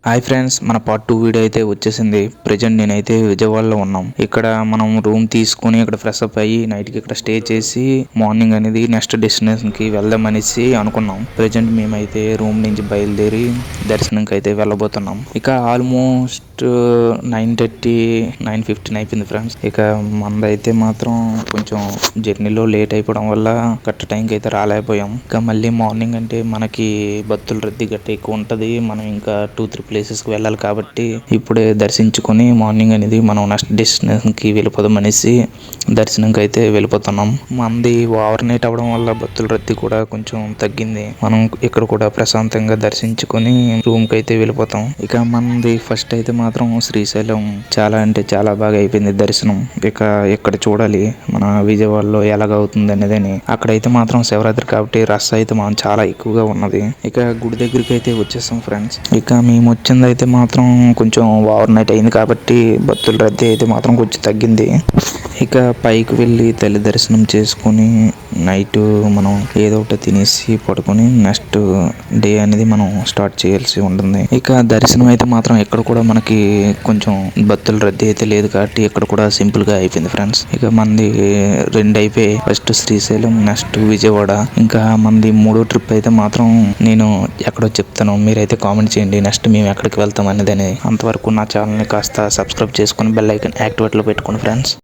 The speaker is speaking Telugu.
హాయ్ ఫ్రెండ్స్, మన పార్ట్ 2 వీడియో అయితే వచ్చేసింది. ప్రజెంట్ నేనైతే విజయవాడలో ఉన్నాం. ఇక్కడ మనం రూమ్ తీసుకుని ఇక్కడ ఫ్రెష్ అప్ అయ్యి నైట్ కి ఇక్కడ స్టే చేసి మార్నింగ్ అనేది నెక్స్ట్ డెస్టినేషన్ కి వెళ్దాం అనేసి అనుకున్నాం. ప్రజెంట్ మేమైతే రూమ్ నుంచి బయలుదేరి దర్శనంకి అయితే వెళ్ళబోతున్నాం. ఇక ఆల్మోస్ట్ 9:30 9:15 అయిపోయింది ఫ్రెండ్స్. ఇక మందైతే మాత్రం కొంచెం జర్నీలో లేట్ అయిపోవడం వల్ల కరెక్ట్ టైంకి అయితే రాలేకపోయాం. ఇక మళ్ళీ మార్నింగ్ అంటే మనకి భక్తుల రద్దీ గట్ట ఎక్కువ ఉంటది. మనం ఇంకా 2-3 ప్లేసెస్ కి వెళ్ళాలి కాబట్టి ఇప్పుడే దర్శించుకొని మార్నింగ్ అనేది మనం నెక్స్ట్ డెస్టినేషన్ కి వెళ్ళిపోదాం అనేసి దర్శనంకి అయితే వెళ్ళిపోతున్నాం. మంది ఓవర్ నైట్ అవడం వల్ల భక్తుల రద్దీ కూడా కొంచెం తగ్గింది. మనం ఇక్కడ కూడా ప్రశాంతంగా దర్శించుకొని రూమ్ కి అయితే వెళ్ళిపోతాం. ఇక మంది ఫస్ట్ అయితే మాత్రం శ్రీశైలం చాలా అంటే చాలా బాగా అయిపోయింది దర్శనం. ఇక ఇక్కడ చూడాలి మన విజయవాడలో ఎలాగవుతుంది అనేదని. అక్కడైతే మాత్రం శివరాత్రి కాబట్టి రష్ అయితే మనం చాలా ఎక్కువగా ఉన్నది. ఇక గుడి దగ్గరికి అయితే వచ్చేసాం ఫ్రెండ్స్. ఇక మేము వచ్చింది అయితే మాత్రం కొంచెం ఓవర్ నైట్ అయింది కాబట్టి భక్తుల రద్దీ అయితే మాత్రం కొంచెం తగ్గింది. ఇక పైకి వెళ్ళి తల్లి దర్శనం చేసుకుని నైట్ మనం ఏదో ఒకటి తినేసి పడుకొని నెక్స్ట్ డే అనేది మనం స్టార్ట్ చేయాల్సి ఉంటుంది. ఇక దర్శనం అయితే మాత్రం ఇక్కడ కూడా మనకి కొంచెం భక్తుల రద్దీ అయితే లేదు కాబట్టి ఇక్కడ కూడా సింపుల్ గా అయిపోయింది ఫ్రెండ్స్. ఇక మంది 2 అయిపోయి ఫస్ట్ శ్రీశైలం నెక్స్ట్ విజయవాడ. ఇంకా మంది 3వ ట్రిప్ అయితే మాత్రం నేను ఎక్కడో చెప్తాను, మీరైతే కామెంట్ చేయండి నెక్స్ట్ మేము ఎక్కడికి వెళ్తాం అనేది. అంతవరకు నా ఛానల్ ని కాస్త సబ్స్క్రైబ్ చేసుకుని బెల్ ఐకాన్ యాక్టివేట్ లో పెట్టుకోండి ఫ్రెండ్స్.